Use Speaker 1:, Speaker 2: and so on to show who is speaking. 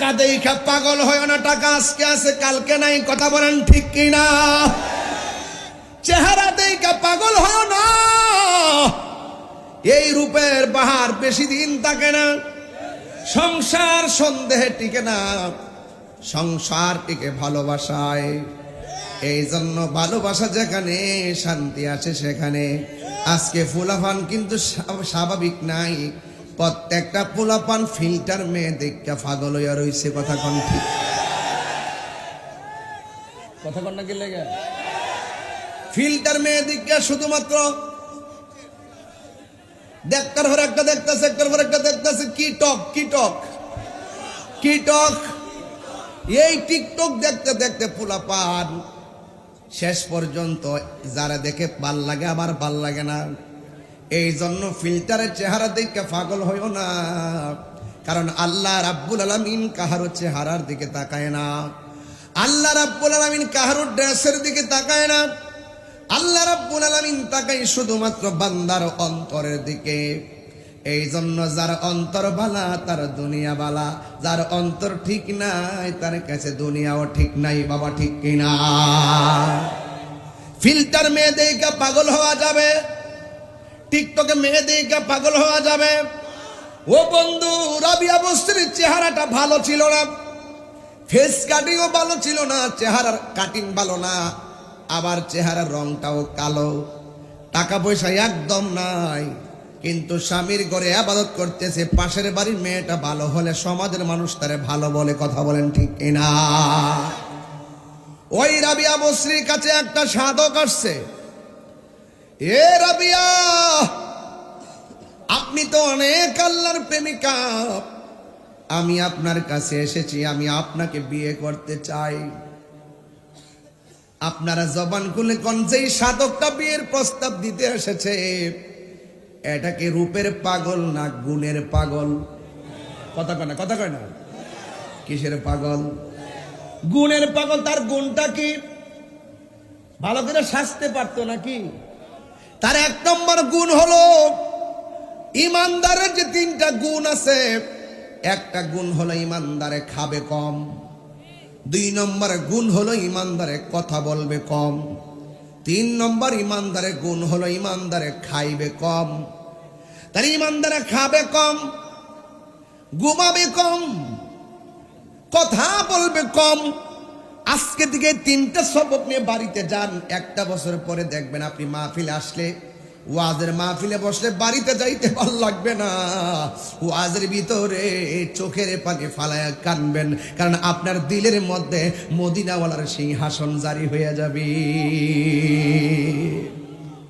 Speaker 1: টাকা দেখা পাগল হয় না, টাকা আজকে আছে কালকে নাই, কথা বলেন ঠিক কিনা? চেহারা দেখা পাগল হয় না, এই রূপের বাহার বেশি দিন থাকে না। সংসার সন্দেহে টিকে না, সংসার টিকে ভালোবাসায়। এই জন্য ভালোবাসা যেখানে, শান্তি আছে সেখানে। আজকে ফুলাফান কিন্তু স্বাভাবিক নাই, প্রত্যেকটা ফুলাপান ফিল্টার মেয়ে দেখা পাগল হইয়া রইছে, কথা কন ঠিক? কথা কন না কি লেগে? ফিল্টার মেয়ে দেখা শুধুমাত্র দেখতার পর একটা দেখতেছে, একটার পর একটা দেখতেছে। কি টক কি টক কি টক, এই টিকটক দেখতে দেখতে ফুলাপান শেষ পর্যন্ত যারা দেখে ভাল লাগে আবার ভাল লাগে না। এই জন্য ফিল্টারের চেহারা দেখে পাগল হইও না, কারণ আল্লাহ রাব্বুল আলামিন কাহারো চেহারার দিকে তাকায় না, আল্লাহ রাব্বুল আলামিন কাহারো ড্রেসের দিকে তাকায় না, আল্লাহ রাব্বুল আলামিন তাকায় শুধুমাত্র বান্দার অন্তরের দিকে। এই জন্য যার অন্তর বালা তার দুনিয়া বালা, যার অন্তর ঠিক নাই তার কাছে দুনিয়াও ঠিক নাই, বাবা ঠিক কিনা? ফিল্টার মেয়ে দেখে পাগল হওয়া যাবে, টিকটকে মেয়ে দেখে পাগল হওয়া যাবে। ও বন্ধু, রাবিয়া বস্তির চেহারাটা ভালো ছিল না, ফেস কাটিংও ভালো ছিল না, চেহারার কাটিং ভালো না, আবার চেহারার রংটাও কালো, টাকা পয়সা একদম নাই, কিন্তু স্বামীর ঘরে ইবাদত করতেছে। পাশের বাড়ির মেয়েটা ভালো হলে সমাজের মানুষ তারে ভালো বলে, কথা বলেন ঠিক কিনা? ওই রাবিয়া বস্রির কাছে একটা সাধক আসছে। এ রাবিয়া, আপনি তো অনেক আল্লাহর প্রেমিকা, আমি আপনার কাছে এসেছি, আমি আপনাকে বিয়ে করতে চাই। আপনারা জবান খুলে কোন যেই সাধকটা বিয়ের প্রস্তাব দিতে এসেছে, এটা কি রূপের পাগল না গুণের পাগল? কথা কয় না, কথা কয় না। কিসের পাগল? গুণের পাগল। তার গুণটা কি? ভালো করে সাজতে পারতো নাকি? তার এক নম্বর গুণ হলো ইমানদারের যে তিনটা গুণ আছে, একটা গুণ হলো ইমানদারে খাবে কম, দুই নম্বর গুণ হলো ইমানদারে কথা বলবে কম, তিন নম্বর ইমানদারে গুণ হলো ইমানদারে খাইবে কম। তার ইমানদারে খাবে কম, ঘুমাবে কম, কথা বলবে কম। আজকে থেকে তিনটা সবক নিয়ে বাড়িতে যান, একটা বছর পরে দেখবেন আপনি মাহফিলে আসলে, ওয়াজের মাহফিলে বসলে বাড়িতে যাইতে ভালো লাগবে না, ওয়াজের ভিতরে চোখের পানি ফালায়া কানবেন, কারণ আপনার দিলের মধ্যে মদিনাওয়ালার সিংহাসন জারি হয়ে যাবে।